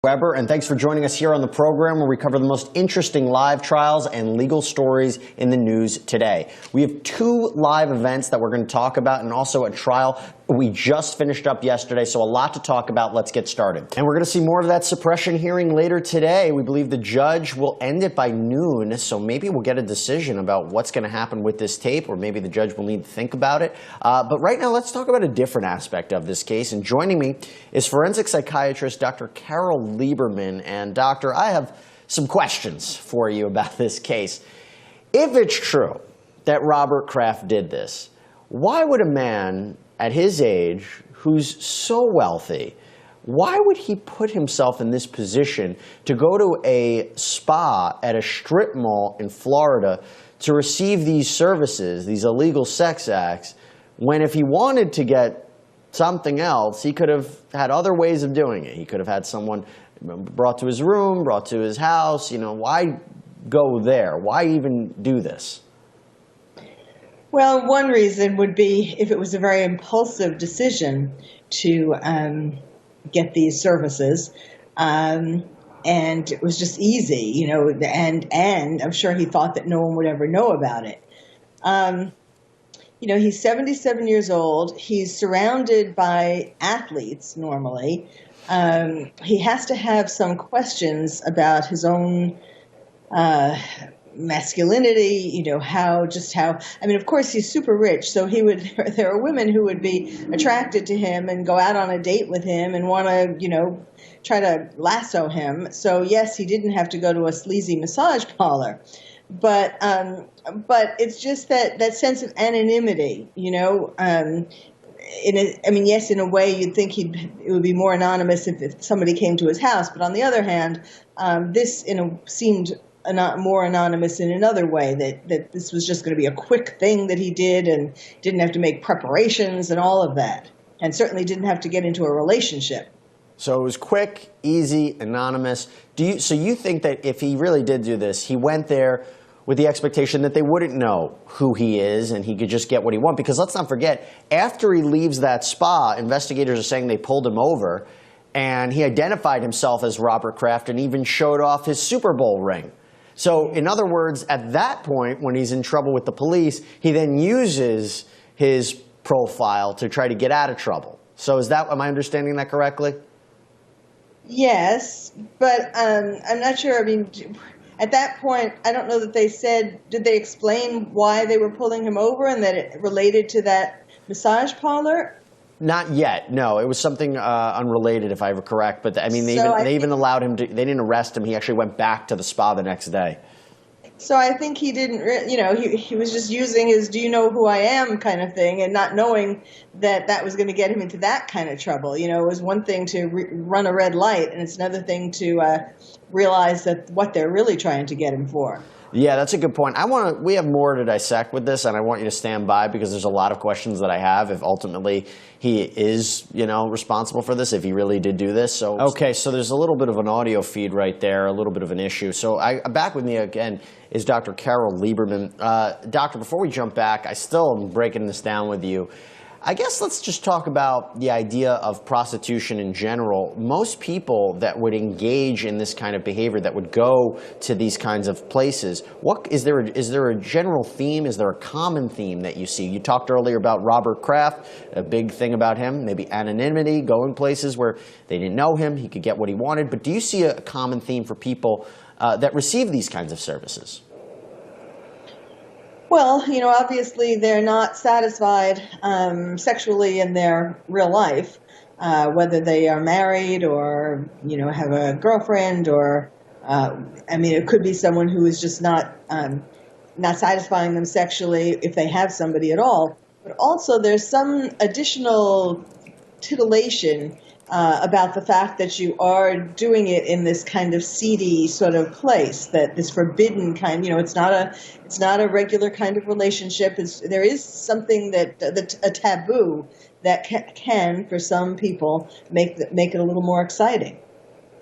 Weber, and thanks for joining us here on the program where we cover the most interesting live trials and legal stories in the news today. We have two live events that we're going to talk about and also a trial we just finished up yesterday, so a lot to talk about. Let's get started. And we're going to see more of that suppression hearing later today. We believe the judge will end it by noon, so maybe we'll get a decision about what's going to happen with this tape, or maybe the judge will need to think about it. But right now, let's talk about a different aspect of this case. And joining me is forensic psychiatrist Dr. Carole Lieberman. And doctor, I have some questions for you about this case. If it's true that Robert Kraft did this, why would a man at his age, who's so wealthy, why would he put himself in this position to go to a spa at a strip mall in Florida to receive these services, these illegal sex acts, when if he wanted to get something else, he could have had other ways of doing it? He could have had someone brought to his room, brought to his house. You know, why go there? Why even do this? Well, one reason would be if it was a very impulsive decision to get these services, and it was just easy, you know, and I'm sure he thought that no one would ever know about it. You know, he's 77 years old. He's surrounded by athletes normally. He has to have some questions about his own masculinity, you know, how, I mean, of course he's super rich, so there are women who would be attracted to him and go out on a date with him and want to, you know, try to lasso him. So yes, he didn't have to go to a sleazy massage parlor, but it's just that sense of anonymity, you know. I mean, yes, in a way you'd think it would be more anonymous if somebody came to his house, but on the other hand, this seemed more anonymous in another way, that this was just going to be a quick thing that he did and didn't have to make preparations and all of that, and certainly didn't have to get into a relationship. So it was quick, easy, anonymous. So you think that if he really did do this, he went there with the expectation that they wouldn't know who he is and he could just get what he wants? Because let's not forget, after he leaves that spa, investigators are saying they pulled him over and he identified himself as Robert Kraft and even showed off his Super Bowl ring. So in other words, at that point, when he's in trouble with the police, he then uses his profile to try to get out of trouble. So am I understanding that correctly? Yes, but I'm not sure. I mean, at that point, I don't know that did they explain why they were pulling him over and that it related to that massage parlor? Not yet, no. It was something unrelated, if I were correct. But I mean, they even allowed him to. They didn't arrest him. He actually went back to the spa the next day. So I think he didn't. You know, he was just using his "Do you know who I am?" kind of thing, and not knowing that was going to get him into that kind of trouble. You know, it was one thing to run a red light, and it's another thing to realize that what they're really trying to get him for. Yeah, that's a good point. We have more to dissect with this, and I want you to stand by because there's a lot of questions that I have if ultimately he is, you know, responsible for this, if he really did do this. So, okay, so there's a little bit of an audio feed right there, a little bit of an issue. So back with me again is Dr. Carole Lieberman. Doctor, before we jump back, I still am breaking this down with you. I guess let's just talk about the idea of prostitution in general. Most people that would engage in this kind of behavior, that would go to these kinds of places, is there a general theme? Is there a common theme that you see? You talked earlier about Robert Kraft, a big thing about him, maybe anonymity, going places where they didn't know him, he could get what he wanted. But do you see a common theme for people that receive these kinds of services? Well, you know, obviously they're not satisfied sexually in their real life, whether they are married or, you know, have a girlfriend or, I mean, it could be someone who is just not satisfying them sexually if they have somebody at all. But also there's some additional titillation about the fact that you are doing it in this kind of seedy sort of place, that this forbidden kind, you know, it's not a regular kind of relationship. There is something a taboo that can, for some people, make it a little more exciting.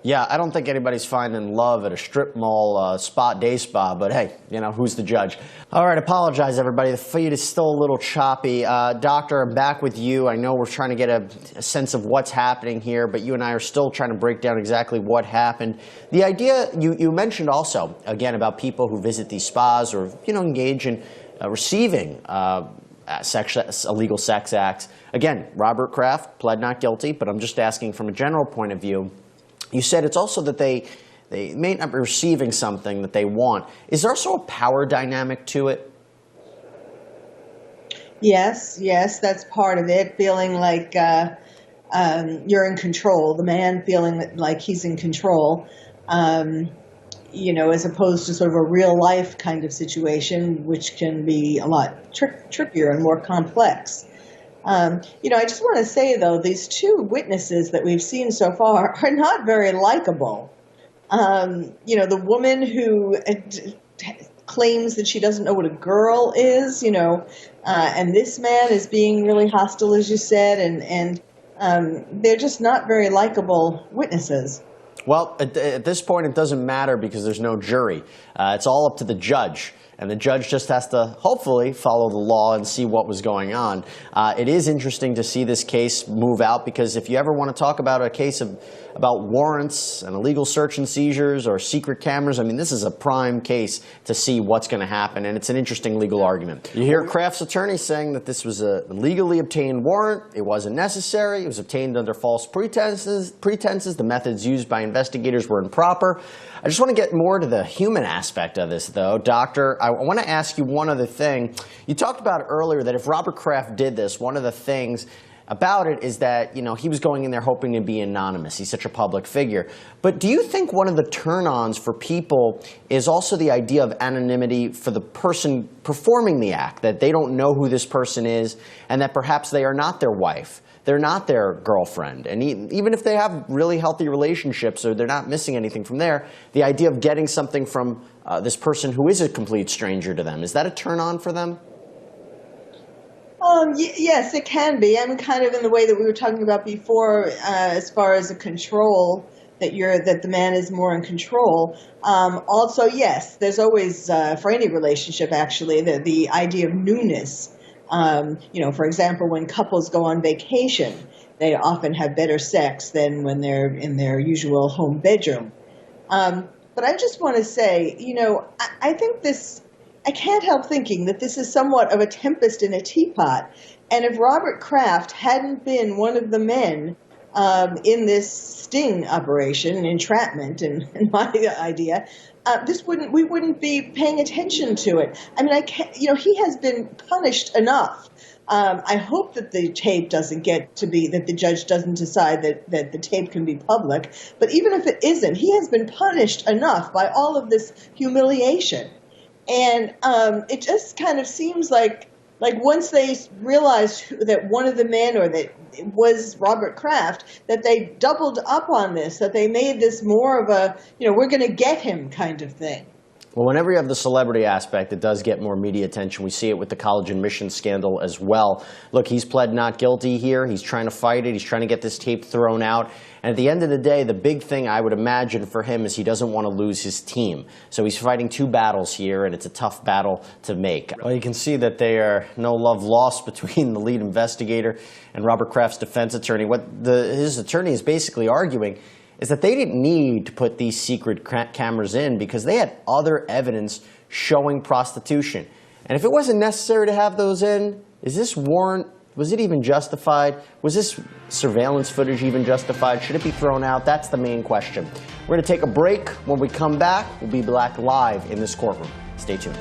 Yeah, I don't think anybody's finding love at a strip mall day spa, but hey, you know, who's the judge? All right, apologize, everybody. The feed is still a little choppy. Doctor, I'm back with you. I know we're trying to get a sense of what's happening here, but you and I are still trying to break down exactly what happened. The idea, you mentioned also, again, about people who visit these spas or, you know, engage in receiving illegal sex acts. Again, Robert Kraft pled not guilty, but I'm just asking from a general point of view. You said it's also that they may not be receiving something that they want. Is there also a power dynamic to it? Yes, that's part of it, feeling like you're in control, the man feeling like he's in control, you know, as opposed to sort of a real life kind of situation, which can be a lot trickier and more complex. You know, I just want to say, though, these two witnesses that we've seen so far are not very likable. You know, the woman who claims that she doesn't know what a girl is, you know, and this man is being really hostile, as you said, and they're just not very likable witnesses. Well, at this point, it doesn't matter because there's no jury. It's all up to the judge. And the judge just has to hopefully follow the law and see what was going on. It is interesting to see this case move out because if you ever want to talk about a case about warrants and illegal search and seizures or secret cameras, I mean, this is a prime case to see what's going to happen, and it's an interesting legal argument. You hear Kraft's attorney saying that this was a legally obtained warrant. It wasn't necessary. It was obtained under false pretenses. The methods used by investigators were improper. I just want to get more to the human aspect of this, though. Doctor, I want to ask you one other thing. You talked about earlier that if Robert Kraft did this, one of the things about it is that, you know, he was going in there hoping to be anonymous. He's such a public figure. But do you think one of the turn-ons for people is also the idea of anonymity for the person performing the act, that they don't know who this person is and that perhaps they are not their wife? They're not their girlfriend. And even if they have really healthy relationships or they're not missing anything from there, the idea of getting something from this person who is a complete stranger to them, is that a turn-on for them? Yes, it can be. I mean, kind of in the way that we were talking about before, as far as a control, that the man is more in control. Also, yes, there's always, for any relationship actually, the idea of newness. You know, for example, when couples go on vacation, they often have better sex than when they're in their usual home bedroom. But I just want to say, you know, I think I can't help thinking that this is somewhat of a tempest in a teapot. And if Robert Kraft hadn't been one of the men in this sting operation, entrapment, in my idea, we wouldn't be paying attention to it. I mean, you know, he has been punished enough. I hope that the tape doesn't get to be, that the judge doesn't decide that the tape can be public. But even if it isn't, he has been punished enough by all of this humiliation. And it just kind of seems like once they realized that one of the men, or that it was Robert Kraft, that they doubled up on this, that they made this more of a, you know, we're going to get him kind of thing. Well, whenever you have the celebrity aspect, it does get more media attention. We see it with the college admissions scandal as well. Look, he's pled not guilty here. He's trying to fight it. He's trying to get this tape thrown out. And at the end of the day, the big thing I would imagine for him is he doesn't want to lose his team. So he's fighting two battles here, and it's a tough battle to make. Well, you can see that there are no love lost between the lead investigator and Robert Kraft's defense attorney. What his attorney is basically arguing is that they didn't need to put these secret cameras in because they had other evidence showing prostitution. And if it wasn't necessary to have those in, is this warrant, was it even justified? Was this surveillance footage even justified? Should it be thrown out? That's the main question. We're going to take a break. When we come back, we'll be back live in this courtroom. Stay tuned.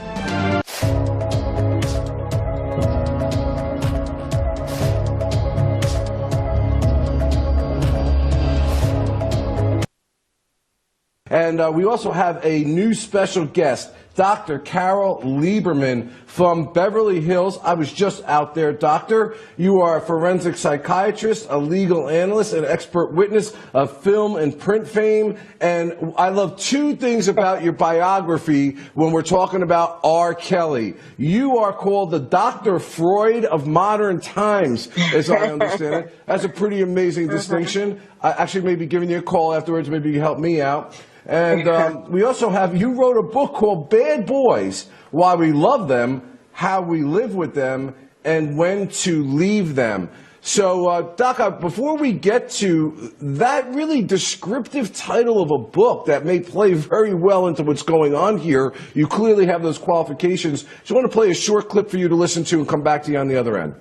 And we also have a new special guest Dr. Carole Lieberman from Beverly Hills. I was just out there, doctor. You are a forensic psychiatrist, a legal analyst, an expert witness of film and print fame. And I love two things about your biography when we're talking about R. Kelly. You are called the Dr. Freud of modern times, as I understand it. That's a pretty amazing distinction. I actually may be giving you a call afterwards. Maybe you can help me out. And we also have, you wrote a book called Bad Boys, Why We Love Them, How We Live With Them, and When to Leave Them. So, Doc, before we get to that really descriptive title of a book that may play very well into what's going on here, you clearly have those qualifications. Just want to play a short clip for you to listen to and come back to you on the other end.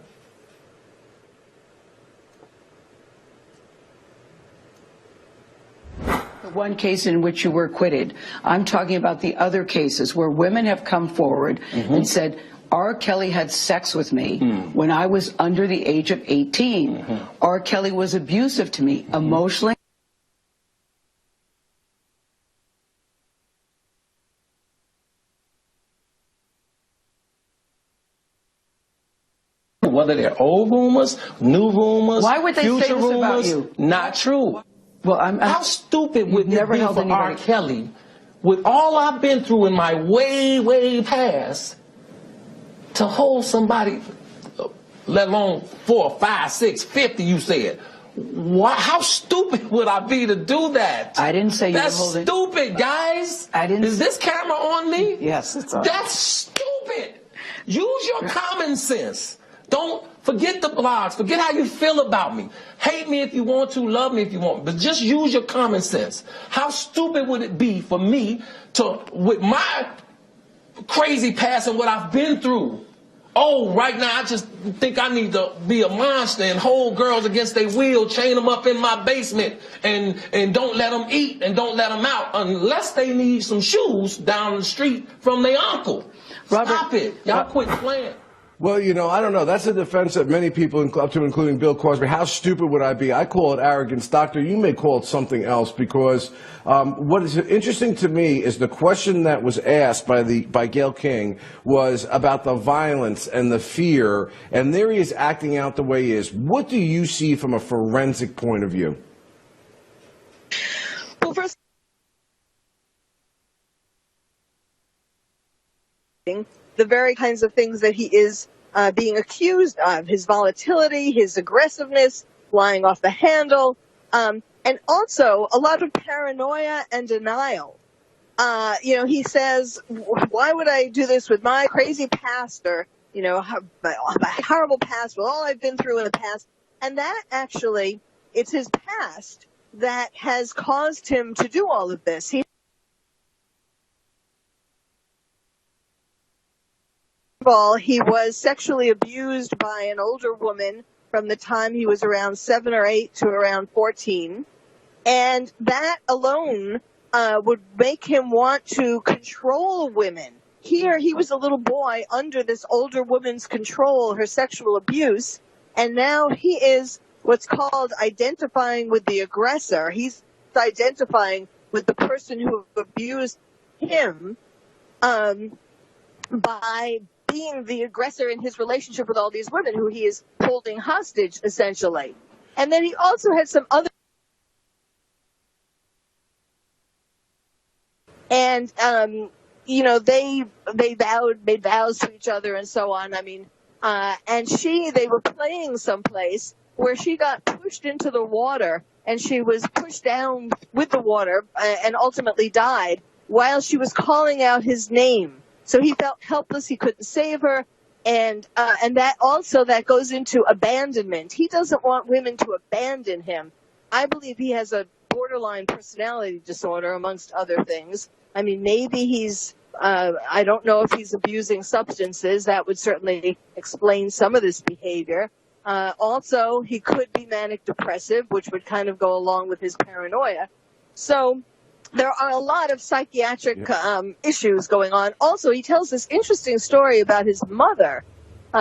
One case in which you were acquitted. I'm talking about the other cases where women have come forward and said, R. Kelly had sex with me when I was under the age of 18. R. Kelly was abusive to me emotionally. Whether they're old rumors, new rumors, Why would they say future this about rumors, you? not true. Well, How stupid would it be held for R. anybody. Kelly, with all I've been through in my way past, to hold somebody, let alone 4, 5, 6, 50, you said. How stupid would I be to do that? I didn't say you were That's holding. stupid, guys. I didn't. Is this camera on me? Yes, it's on. That's stupid. Use your common sense. Don't forget the blogs. Forget how you feel about me. Hate me if you want to, love me if you want, but just use your common sense. How stupid would it be for me to, with my crazy past and what I've been through, right now I just think I need to be a monster and hold girls against their will, chain them up in my basement, and don't let them eat and don't let them out unless they need some shoes down the street from their uncle. Robert, Stop it. Y'all quit playing. Well, I don't know. That's a defense that many people, up to including Bill Cosby. How stupid would I be? I call it arrogance. Doctor, you may call it something else, because what is interesting to me is the question that was asked by Gayle King was about the violence and the fear, and there he is acting out the way he is. What do you see from a forensic point of view? Well, first, the very kinds of things that he is being accused of, his volatility, his aggressiveness, flying off the handle, and also a lot of paranoia and denial. He says, why would I do this with my crazy past, or, my horrible past, with all I've been through in the past? And that actually, it's his past that has caused him to do all of this. First of all, he was sexually abused by an older woman from the time he was around 7 or 8 to around 14. And that alone would make him want to control women. Here, he was a little boy under this older woman's control, her sexual abuse, and now he is what's called identifying with the aggressor. He's identifying with the person who abused him by being the aggressor in his relationship with all these women who he is holding hostage, essentially. And then he also had some other... And, they made vows to each other and so on. I mean, they were playing someplace where she got pushed into the water, and she was pushed down with the water and ultimately died while she was calling out his name. So he felt helpless. He couldn't save her. And that goes into abandonment. He doesn't want women to abandon him. I believe he has a borderline personality disorder, amongst other things. I mean, maybe he's, I don't know if he's abusing substances. That would certainly explain some of this behavior. Also, he could be manic depressive, which would kind of go along with his paranoia. So there are a lot of psychiatric issues going on. Also, he tells this interesting story about his mother.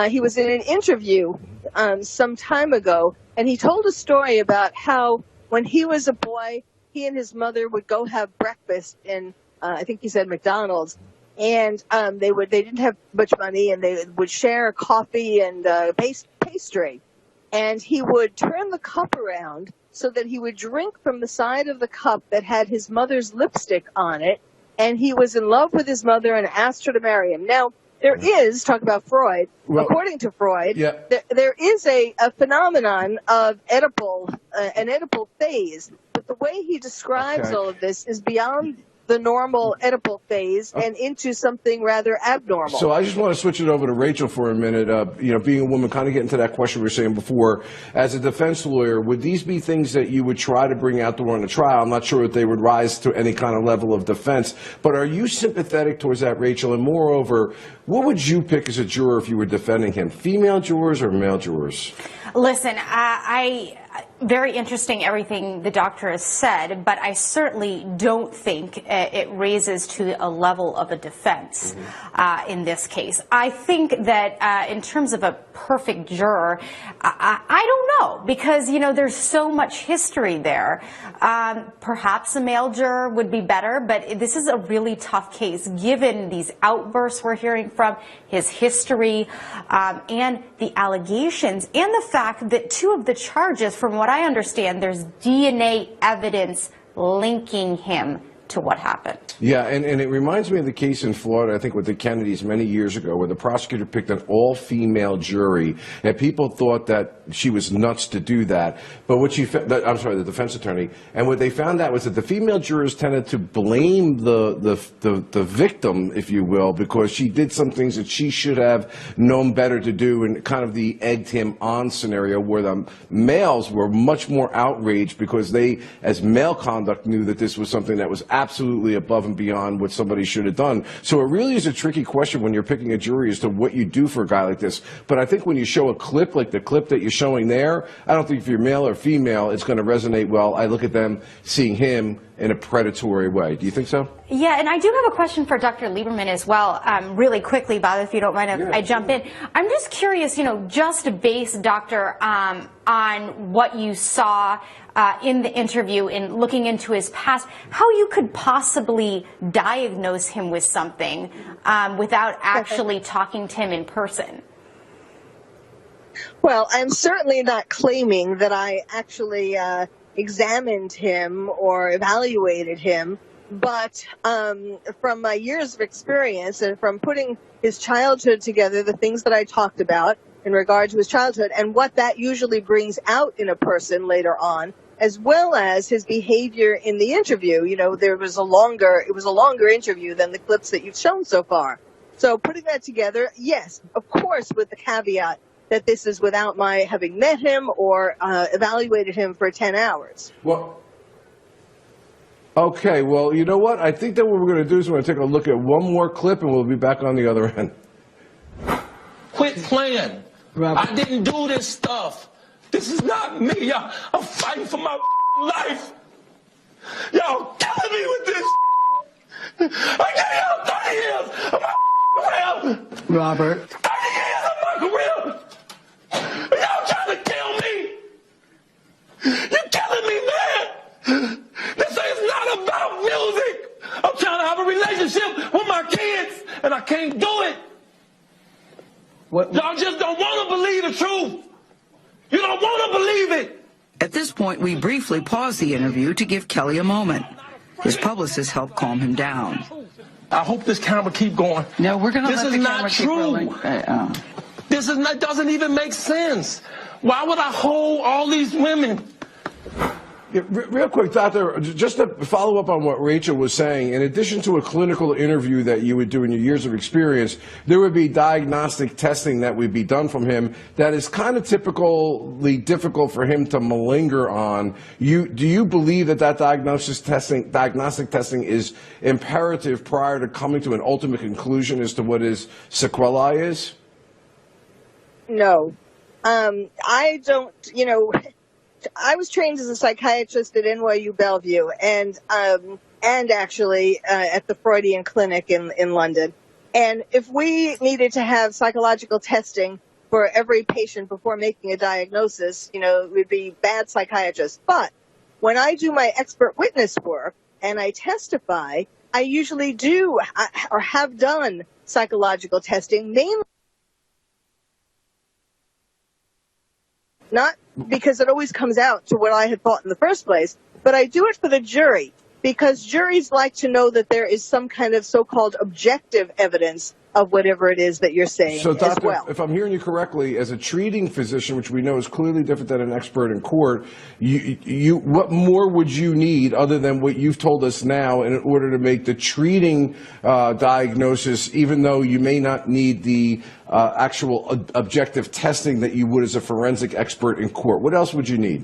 He was in an interview some time ago, and he told a story about how when he was a boy, he and his mother would go have breakfast in, I think he said McDonald's, and they didn't have much money, and they would share coffee and pastry, and he would turn the cup around so that he would drink from the side of the cup that had his mother's lipstick on it, and he was in love with his mother and asked her to marry him. Now, there is, talk about Freud, according to Freud, there is a phenomenon of an Oedipal phase, but the way he describes all of this is beyond the normal Oedipal phase and into something rather abnormal. So I just want to switch it over to Rachel for a minute. Being a woman, kind of getting to that question we were saying before. As a defense lawyer, would these be things that you would try to bring out during a trial? I'm not sure if they would rise to any kind of level of defense, but are you sympathetic towards that, Rachel? And moreover, what would you pick as a juror if you were defending him? Female jurors or male jurors? Listen, very interesting everything the doctor has said, but I certainly don't think it raises to a level of a defense in this case. I think that in terms of a perfect juror, I don't know, because, there's so much history there. Perhaps a male juror would be better, but this is a really tough case, given these outbursts we're hearing from, his history, and the allegations, and the fact that two of the charges, from what I understand, there's DNA evidence linking him to what happened. Yeah, and it reminds me of the case in Florida, I think with the Kennedys many years ago, where the prosecutor picked an all-female jury, and people thought that she was nuts to do that. But what the defense attorney, and what they found out was that the female jurors tended to blame the victim, if you will, because she did some things that she should have known better to do, and kind of the egged him on scenario, where the males were much more outraged because they, as male conduct, knew that this was something that was absolutely above and beyond what somebody should have done. So it really is a tricky question when you're picking a jury as to what you do for a guy like this. But I think when you show a clip like the clip that you're showing there, I don't think if you're male or female, it's going to resonate well. I look at them seeing him in a predatory way. Do you think so? Yeah, and I do have a question for Dr. Lieberman as well, really quickly, Bob, if you don't mind if I jump in. I'm just curious, just based, Doctor, on what you saw in the interview and looking into his past, how you could possibly diagnose him with something without actually talking to him in person. Well, I'm certainly not claiming that I actually examined him or evaluated him, but from my years of experience and from putting his childhood together, the things that I talked about in regard to his childhood and what that usually brings out in a person later on, as well as his behavior in the interview. It was a longer interview than the clips that you've shown so far. So putting that together, yes, of course, with the caveat that this is without my having met him or evaluated him for 10 hours. Well, okay, well, you know what? I think that what we're going to do is we're going to take a look at one more clip, and we'll be back on the other end. Quit playing. I didn't do this stuff. This is not me. Y'all, I'm fighting for my life. Y'all killing me with this. I gave y'all 30 years of my career. Robert. 30 years of my career. Y'all trying to kill me. You're killing me, man. This is not about music. I'm trying to have a relationship with my kids, and I can't do it. Y'all just don't want to believe the truth. You don't want to believe it. At this point, we briefly pause the interview to give Kelly a moment. His publicist helped calm him down. I hope this camera keep going. No, we're going to let the camera keep keep rolling. This is not, doesn't even make sense. Why would I hold all these women? Yeah, real quick, Doctor, just to follow up on what Rachel was saying, in addition to a clinical interview that you would do in your years of experience, there would be diagnostic testing that would be done from him that is kind of typically difficult for him to malinger on. Do you believe that diagnostic testing is imperative prior to coming to an ultimate conclusion as to what his sequelae is? No. I don't, I was trained as a psychiatrist at NYU Bellevue and actually at the Freudian Clinic in London. And if we needed to have psychological testing for every patient before making a diagnosis, it would be bad psychiatrists. But when I do my expert witness work and I testify, I usually do or have done psychological testing, mainly not because it always comes out to what I had thought in the first place, but I do it for the jury because juries like to know that there is some kind of so-called objective evidence of whatever it is that you're saying. So, Doctor, as well. if I'm hearing you correctly, as a treating physician, which we know is clearly different than an expert in court, what more would you need other than what you've told us now in order to make the treating diagnosis, even though you may not need the actual objective testing that you would as a forensic expert in court? What else would you need?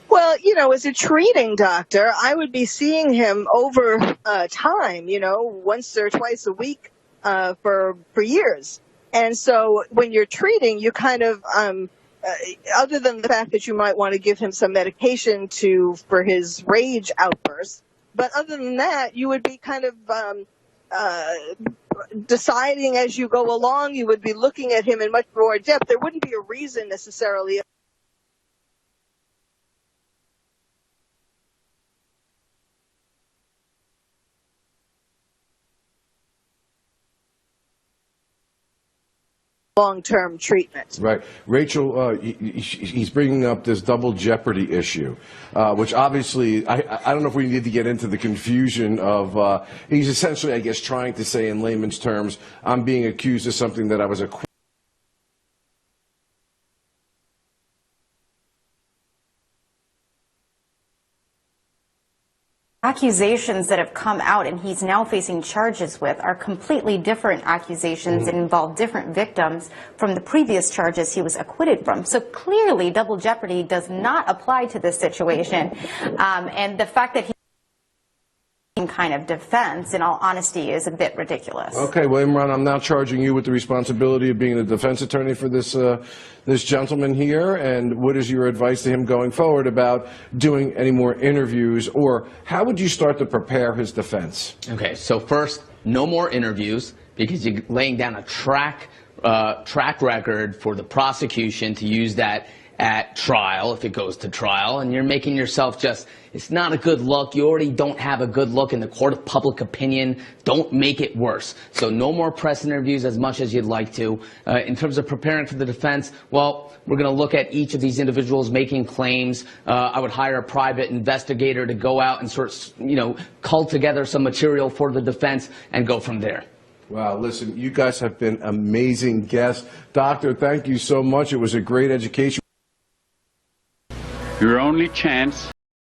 Well, as a treating doctor, I would be seeing him over time, once or twice a week for years. And so when you're treating, you kind of, other than the fact that you might want to give him some medication for his rage outbursts, but other than that, you would be kind of deciding as you go along. You would be looking at him in much more depth. There wouldn't be a reason necessarily. Long-term treatment. Right. Rachel, he's bringing up this double jeopardy issue, which obviously, I don't know if we need to get into the confusion of, he's essentially, I guess, trying to say in layman's terms, I'm being accused of something that I was acquitted. Accusations that have come out and he's now facing charges with are completely different accusations and involve different victims from the previous charges he was acquitted from. So clearly double jeopardy does not apply to this situation. And the fact that he kind of defense, in all honesty, is a bit ridiculous. Okay, well, Imran, I'm now charging you with the responsibility of being the defense attorney for this this gentleman here. And what is your advice to him going forward about doing any more interviews, or how would you start to prepare his defense? Okay, so first, no more interviews, because you're laying down a track record for the prosecution to use that at trial, if it goes to trial, and you're making yourself it's not a good look. You already don't have a good look in the court of public opinion. Don't make it worse. So no more press interviews as much as you'd like to. In terms of preparing for the defense, well, we're going to look at each of these individuals making claims. I would hire a private investigator to go out and cull together some material for the defense and go from there. Wow, listen, you guys have been amazing guests. Doctor, thank you so much. It was a great education. Your only chance